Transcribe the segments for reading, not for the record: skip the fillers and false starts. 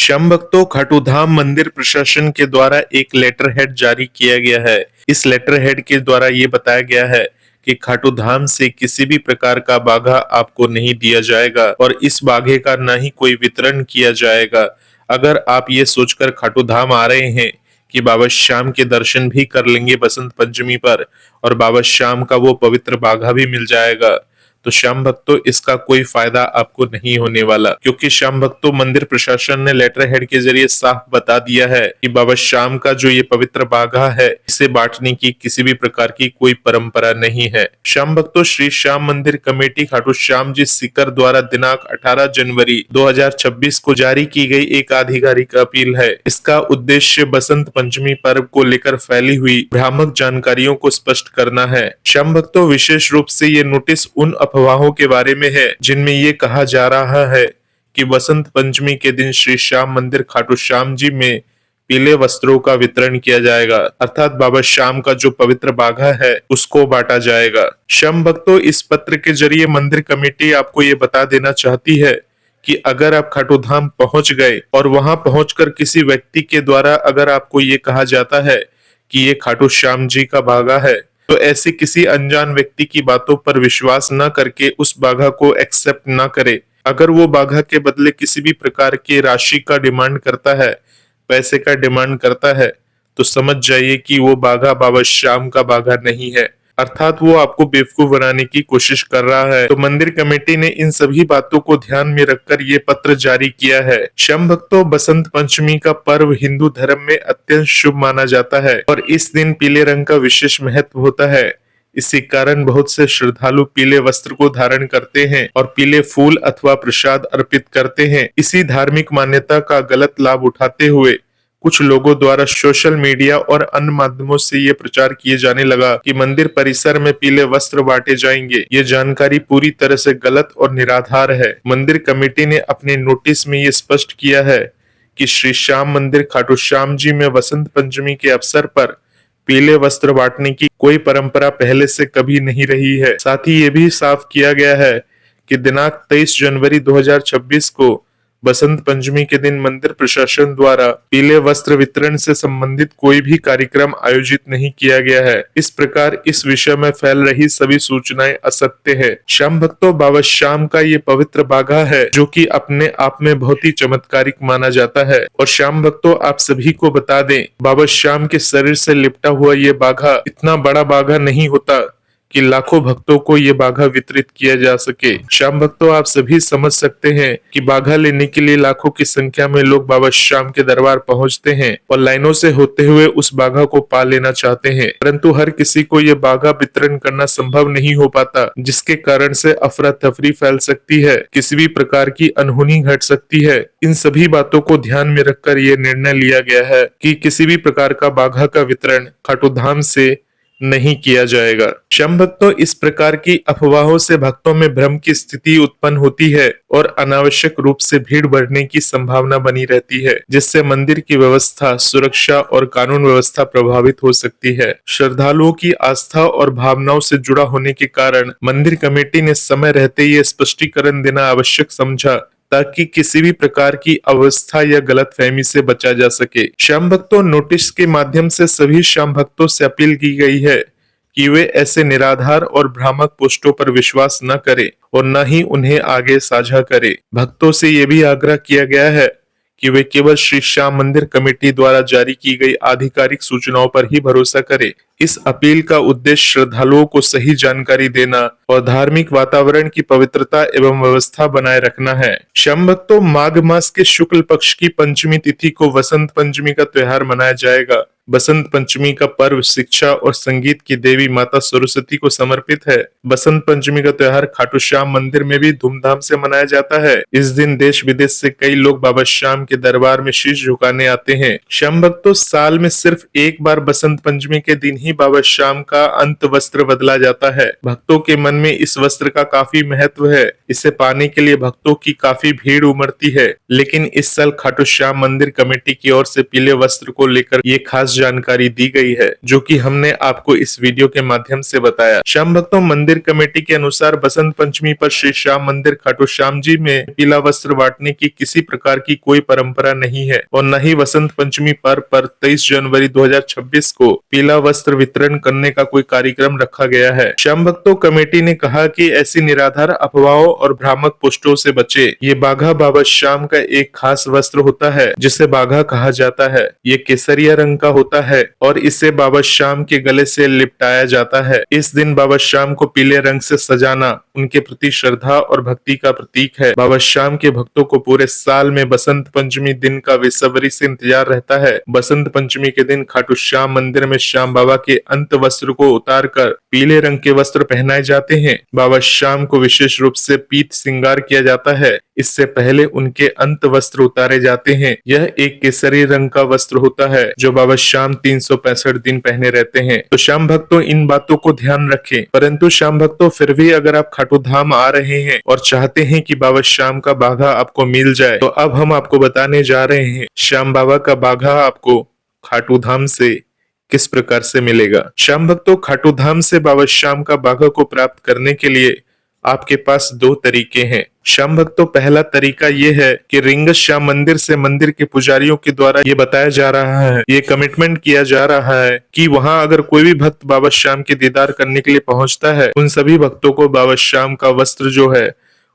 श्याम भक्तों, खाटू धाम मंदिर प्रशासन के द्वारा एक लेटर हेड जारी किया गया है। इस लेटर हेड के द्वारा ये बताया गया है कि खाटू धाम से किसी भी प्रकार का बाघा आपको नहीं दिया जाएगा और इस बाघे का ना ही कोई वितरण किया जाएगा। अगर आप ये सोचकर खाटू धाम आ रहे हैं कि बाबा श्याम के दर्शन भी कर लेंगे बसंत पंचमी पर और बाबा श्याम का वो पवित्र बाघा भी मिल जाएगा, तो श्याम भक्तों इसका कोई फायदा आपको नहीं होने वाला, क्योंकि श्याम भक्तों मंदिर प्रशासन ने लेटर हेड के जरिए साफ बता दिया है कि बाबा श्याम का जो ये पवित्र बाघा है इसे बांटने की किसी भी प्रकार की कोई परंपरा नहीं है। श्याम भक्तों, श्री श्याम मंदिर कमेटी खाटू श्याम जी सीकर द्वारा दिनांक 18 जनवरी 2026 को जारी की गई एक आधिकारिक अपील है। इसका उद्देश्य बसंत पंचमी पर्व को लेकर फैली हुई भ्रामक जानकारियों को स्पष्ट करना है। श्याम भक्तों, विशेष रूप से ये नोटिस उन अफवाहों के बारे में है जिनमें ये कहा जा रहा है कि बसंत पंचमी के दिन श्री श्याम मंदिर खाटू श्याम जी में पीले वस्त्रों का वितरण किया जाएगा, अर्थात बाबा श्याम का जो पवित्र बाघा है उसको बांटा जाएगा। श्याम भक्तों, इस पत्र के जरिए मंदिर कमेटी आपको ये बता देना चाहती है कि अगर आप खाटू धाम पहुंच गए और वहां पहुंचकर किसी व्यक्ति के द्वारा अगर आपको ये कहा जाता है कि ये खाटू श्याम जी का बाघा है, तो ऐसे किसी अनजान व्यक्ति की बातों पर विश्वास न करके उस बाघा को एक्सेप्ट न करे। अगर वो बाघा के बदले किसी भी प्रकार की राशि का डिमांड करता है, पैसे का डिमांड करता है, तो समझ जाइए कि वो बाघा बाबा श्याम का बाघा नहीं है, अर्थात वो आपको बेवकूफ बनाने की कोशिश कर रहा है। तो मंदिर कमेटी ने इन सभी बातों को ध्यान में रखकर ये पत्र जारी किया है। श्याम भक्तों, बसंत पंचमी का पर्व हिंदू धर्म में अत्यंत शुभ माना जाता है और इस दिन पीले रंग का विशेष महत्व होता है। इसी कारण बहुत से श्रद्धालु पीले वस्त्र को धारण करते हैं और पीले फूल अथवा प्रसाद अर्पित करते हैं। इसी धार्मिक मान्यता का गलत लाभ उठाते हुए कुछ लोगों द्वारा सोशल मीडिया और अन्य माध्यमों से ये प्रचार किए जाने लगा कि मंदिर परिसर में पीले वस्त्र बांटे जाएंगे। ये जानकारी पूरी तरह से गलत और निराधार है। मंदिर कमेटी ने अपने नोटिस में ये स्पष्ट किया है कि श्री श्याम मंदिर खाटू श्याम जी में वसंत पंचमी के अवसर पर पीले वस्त्र बांटने की कोई परंपरा पहले से कभी नहीं रही है। साथ ही ये भी साफ किया गया है कि दिनांक 23 जनवरी 2026 को बसंत पंचमी के दिन मंदिर प्रशासन द्वारा पीले वस्त्र वितरण से संबंधित कोई भी कार्यक्रम आयोजित नहीं किया गया है। इस प्रकार इस विषय में फैल रही सभी सूचनाएं असत्य है। श्याम भक्तों, बाबा श्याम का ये पवित्र बाघा है जो कि अपने आप में बहुत ही चमत्कारिक माना जाता है। और श्याम भक्तों, आप सभी को बता दें, बाबा श्याम के शरीर से लिपटा हुआ ये बाघा इतना बड़ा बाघा नहीं होता कि लाखों भक्तों को ये बाघा वितरित किया जा सके। श्याम भक्तों, आप सभी समझ सकते हैं कि बाघा लेने के लिए लाखों की संख्या में लोग बाबा श्याम के दरबार पहुंचते हैं और लाइनों से होते हुए उस बाघा को पा लेना चाहते हैं, परंतु हर किसी को ये बाघा वितरण करना संभव नहीं हो पाता, जिसके कारण से अफरा तफरी फैल सकती है, किसी भी प्रकार की अनहोनी घट सकती है। इन सभी बातों को ध्यान में रखकर ये निर्णय लिया गया है कि किसी भी प्रकार का बाघा का वितरण खाटू धाम से नहीं किया जाएगा। श्याम भक्तों, इस प्रकार की अफवाहों से भक्तों में भ्रम की स्थिति उत्पन्न होती है और अनावश्यक रूप से भीड़ बढ़ने की संभावना बनी रहती है, जिससे मंदिर की व्यवस्था, सुरक्षा और कानून व्यवस्था प्रभावित हो सकती है। श्रद्धालुओं की आस्था और भावनाओं से जुड़ा होने के कारण मंदिर कमेटी ने समय रहते ये स्पष्टीकरण देना आवश्यक समझा ताकि किसी भी प्रकार की अवस्था या गलतफहमी से बचा जा सके। श्याम भक्तों, नोटिस के माध्यम से सभी श्याम भक्तों से अपील की गई है कि वे ऐसे निराधार और भ्रामक पोस्टों पर विश्वास न करें और न ही उन्हें आगे साझा करें। भक्तों से ये भी आग्रह किया गया है कि वे केवल श्री श्याम मंदिर कमेटी द्वारा जारी की गई आधिकारिक सूचनाओं पर ही भरोसा करें। इस अपील का उद्देश्य श्रद्धालुओं को सही जानकारी देना और धार्मिक वातावरण की पवित्रता एवं व्यवस्था बनाए रखना है। श्याम भक्तों, माघ मास के शुक्ल पक्ष की पंचमी तिथि को वसंत पंचमी का त्योहार मनाया जाएगा। बसंत पंचमी का पर्व शिक्षा और संगीत की देवी माता सरस्वती को समर्पित है। बसंत पंचमी का त्योहार खाटू श्याम मंदिर में भी धूमधाम से मनाया जाता है। इस दिन देश विदेश से कई लोग बाबा श्याम के दरबार में शीश झुकाने आते हैं। श्याम भक्तों, साल में सिर्फ एक बार बसंत पंचमी के दिन ही बाबा श्याम का अंत वस्त्र बदला जाता है। भक्तों के मन में इस वस्त्र का काफी महत्व है। इसे पाने के लिए भक्तों की काफी भीड़ उमड़ती है, लेकिन इस साल खाटू श्याम मंदिर कमेटी की ओर से पीले वस्त्र को लेकर ये खास खास जानकारी दी गई है, जो कि हमने आपको इस वीडियो के माध्यम से बताया। श्याम भक्तों, मंदिर कमेटी के अनुसार बसंत पंचमी पर श्री श्याम मंदिर खाटू श्याम जी में पीला वस्त्र बांटने की किसी प्रकार की कोई परंपरा नहीं है और न ही वसंत पंचमी पर 23 जनवरी 2026 को पीला वस्त्र वितरण करने का कोई कार्यक्रम रखा गया है। श्याम भक्तों, कमेटी ने कहा कि ऐसी निराधार अफवाहों और भ्रामक पोस्टों से बचे। ये बाघा बाबा श्याम का एक खास वस्त्र होता है जिसे बाघा कहा जाता है। ये केसरिया रंग का होता है और इसे बाबा श्याम के गले से लिपटाया जाता है। इस दिन बाबा श्याम को पीले रंग से सजाना उनके प्रति श्रद्धा और भक्ति का प्रतीक है। बाबा श्याम के भक्तों को पूरे साल में बसंत पंचमी दिन का बेसब्री से इंतजार रहता है। बसंत पंचमी के दिन खाटू श्याम मंदिर में श्याम बाबा के अंत वस्त्र को उतार कर पीले रंग के वस्त्र पहनाए जाते हैं। बाबा श्याम को विशेष रूप से पीत श्रृंगार किया जाता है। इससे पहले उनके अंत वस्त्र उतारे जाते हैं। यह एक केसरी रंग का वस्त्र होता है जो बाबा श्याम 365 दिन पहने रहते हैं। तो श्याम भक्तों, इन बातों को ध्यान रखें। परंतु श्याम भक्तों, फिर भी अगर आप खाटू धाम आ रहे हैं और चाहते हैं कि बाबा श्याम का बाघा आपको मिल जाए, तो अब हम आपको बताने जा रहे हैं श्याम बाबा का बाघा आपको खाटू धाम से किस प्रकार से मिलेगा। श्याम भक्तों, खाटू धाम से बाबा श्याम का बाघा को प्राप्त करने के लिए आपके पास दो तरीके हैं। श्याम भक्तों, पहला तरीका ये है कि रिंगस श्याम मंदिर से मंदिर के पुजारियों के द्वारा ये बताया जा रहा है, ये कमिटमेंट किया जा रहा है कि वहां अगर कोई भी भक्त बाबा श्याम के दीदार करने के लिए पहुंचता है, उन सभी भक्तों को बाबा श्याम का वस्त्र जो है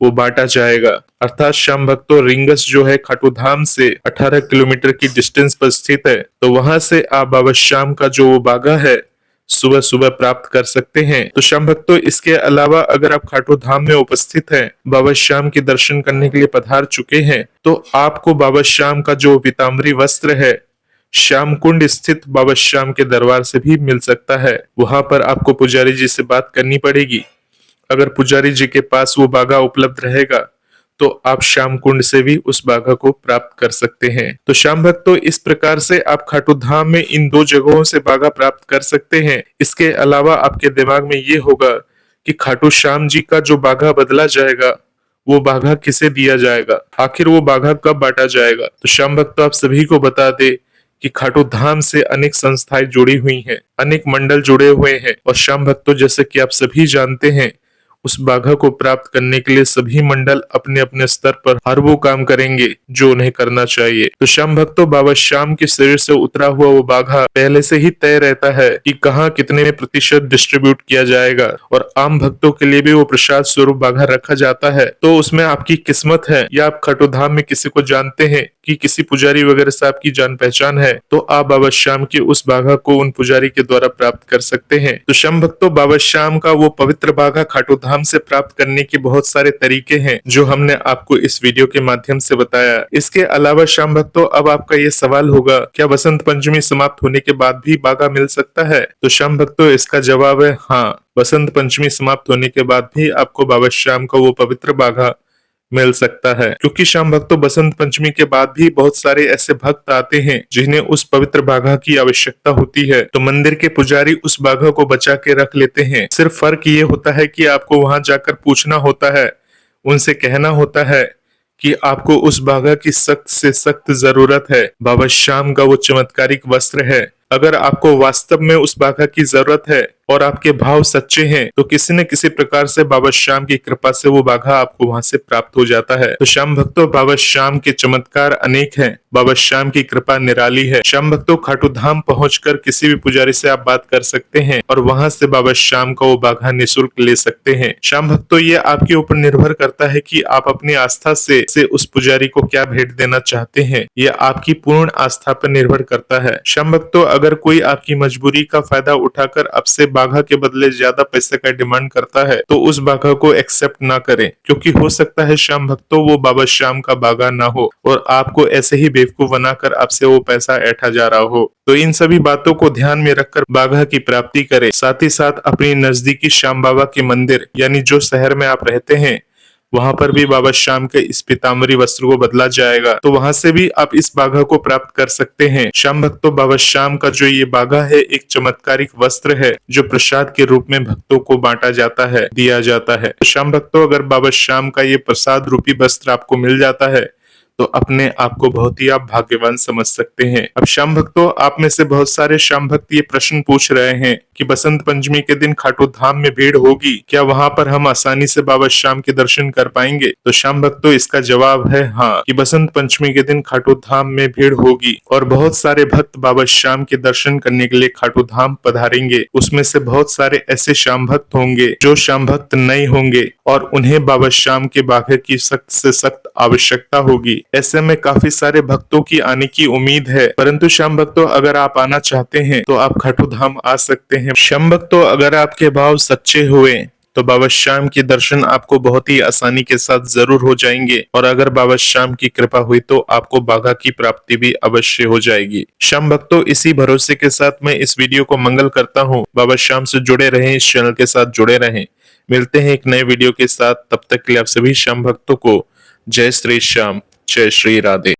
वो बांटा जाएगा। अर्थात श्याम भक्तों, रिंगस जो है खाटू धाम से 18 किलोमीटर की डिस्टेंस पर स्थित है, तो वहां से आप बाबा श्याम का जो वो बाघा है सुबह सुबह प्राप्त कर सकते हैं। तो श्याम भक्तों, इसके अलावा अगर आप खाटू धाम में उपस्थित हैं, बाबा श्याम के दर्शन करने के लिए पधार चुके हैं, तो आपको बाबा श्याम का जो पीताम्बरी वस्त्र है श्याम कुंड स्थित बाबा श्याम के दरबार से भी मिल सकता है। वहां पर आपको पुजारी जी से बात करनी पड़ेगी। अगर पुजारी जी के पास वो बाघा उपलब्ध रहेगा तो आप श्याम कुंड से भी उस बाघा को प्राप्त कर सकते हैं। तो श्याम भक्तों, इस प्रकार से आप खाटू धाम में इन दो जगहों से बाघा प्राप्त कर सकते हैं। इसके अलावा आपके दिमाग में ये होगा कि खाटू श्याम जी का जो बाघा बदला जाएगा, वो बाघा किसे दिया जाएगा, आखिर वो बाघा कब बांटा जाएगा। तो श्याम भक्तों, आप सभी को बता दे कि खाटू धाम से अनेक संस्थाएं जुड़ी हुई हैं, अनेक मंडल जुड़े हुए हैं और श्याम भक्तों, जैसे कि आप सभी जानते हैं, उस बाघा को प्राप्त करने के लिए सभी मंडल अपने अपने स्तर पर हर वो काम करेंगे जो उन्हें करना चाहिए। तो श्याम भक्तों, बाबा श्याम के शरीर से उतरा हुआ वो बाघा पहले से ही तय रहता है कि कहाँ कितने प्रतिशत डिस्ट्रीब्यूट किया जाएगा और आम भक्तों के लिए भी वो प्रसाद स्वरूप बाघा रखा जाता है। तो उसमें आपकी किस्मत है या आप खाटू धाम में किसी को जानते हैं कि किसी पुजारी वगैरह से आपकी जान पहचान है, तो आप बाबा श्याम के उस बाघा को उन पुजारी के द्वारा प्राप्त कर सकते हैं। तो श्याम भक्तों, बाबा श्याम का वो पवित्र बाघा खाटू धाम से प्राप्त करने के बहुत सारे तरीके हैं जो हमने आपको इस वीडियो के माध्यम से बताया। इसके अलावा श्याम भक्तों, अब आपका ये सवाल होगा, क्या बसंत पंचमी समाप्त होने के बाद भी बाघा मिल सकता है? तो श्याम भक्तों, इसका जवाब है हाँ, बसंत पंचमी समाप्त होने के बाद भी आपको बाबा श्याम का वो पवित्र बाघा मिल सकता है, क्योंकि श्याम भक्तों, बसंत पंचमी के बाद भी बहुत सारे ऐसे भक्त आते हैं जिन्हें उस पवित्र बाघा की आवश्यकता होती है। तो मंदिर के पुजारी उस बाघा को बचा के रख लेते हैं। सिर्फ फर्क ये होता है कि आपको वहां जाकर पूछना होता है, उनसे कहना होता है कि आपको उस बाघा की सख्त से सख्त जरूरत है। बाबा श्याम का वो चमत्कारिक वस्त्र है। अगर आपको वास्तव में उस बाघा की जरूरत है और आपके भाव सच्चे हैं, तो किसी न किसी प्रकार से बाबा श्याम की कृपा से वो बाघा आपको वहां से प्राप्त हो जाता है। तो श्याम भक्तों, बाबा श्याम के चमत्कार अनेक हैं, बाबा श्याम की कृपा निराली है। श्याम भक्तों, खाटू धाम पहुंचकर किसी भी पुजारी से आप बात कर सकते हैं और वहां से बाबा श्याम का वो बाघा निःशुल्क ले सकते हैं। श्याम भक्तों, ये आपके ऊपर निर्भर करता है कि आप अपनी आस्था से उस पुजारी को क्या भेंट देना चाहते हैं। यह आपकी पूर्ण आस्था पर निर्भर करता है। श्याम भक्तों, अगर कोई आपकी मजबूरी का फायदा उठाकर आपसे बाघा के बदले ज्यादा पैसे का डिमांड करता है, तो उस बाघा को एक्सेप्ट ना करें, क्योंकि हो सकता है श्याम भक्तों वो बाबा श्याम का बाघा ना हो और आपको ऐसे ही बेवकूफ बनाकर आपसे वो पैसा ऐंठा जा रहा हो। तो इन सभी बातों को ध्यान में रखकर बाघा की प्राप्ति करें। साथ ही साथ अपनी नजदीकी श्याम बाबा के मंदिर, यानी जो शहर में आप रहते हैं, वहां पर भी बाबा श्याम के इस पीताम्बरी वस्त्र को बदला जाएगा, तो वहां से भी आप इस बाघा को प्राप्त कर सकते हैं। श्याम भक्तों, बाबा श्याम का जो ये बाघा है एक चमत्कारिक वस्त्र है जो प्रसाद के रूप में भक्तों को बांटा जाता है, दिया जाता है। श्याम भक्तों, अगर बाबा श्याम का ये प्रसाद रूपी वस्त्र आपको मिल जाता है तो अपने आप को बहुत ही आप भाग्यवान समझ सकते हैं। अब श्याम भक्तों, आप में से बहुत सारे श्याम भक्त ये प्रश्न पूछ रहे हैं कि बसंत पंचमी के दिन खाटू धाम में भीड़ होगी, क्या वहां पर हम आसानी से बाबा श्याम के दर्शन कर पाएंगे? तो श्याम भक्तों, इसका जवाब है हाँ, कि बसंत पंचमी के दिन खाटू धाम में भीड़ होगी और बहुत सारे भक्त बाबा श्याम के दर्शन करने के लिए खाटू धाम पधारेंगे। उसमें से बहुत सारे ऐसे श्याम भक्त होंगे जो श्याम भक्त नहीं होंगे और उन्हें बाबा श्याम के बाघे की सख्त से सख्त आवश्यकता होगी। ऐसे में काफी सारे भक्तों की आने की उम्मीद है, परंतु श्याम भक्तों, अगर आप आना चाहते हैं तो आप खाटू धाम आ सकते हैं। श्याम भक्तों, अगर आपके भाव सच्चे हुए तो बाबा श्याम के दर्शन आपको बहुत ही आसानी के साथ जरूर हो जाएंगे और अगर बाबा श्याम की कृपा हुई तो आपको बाघा की प्राप्ति भी अवश्य हो जाएगी। श्याम भक्तों, इसी भरोसे के साथ मैं इस वीडियो को मंगल करता हूँ। बाबा श्याम से जुड़े रहें, इस चैनल के साथ जुड़े रहें। मिलते हैं एक नए वीडियो के साथ, तब तक के लिए आप सभी श्याम भक्तों को जय श्री श्याम, जय श्री राधे।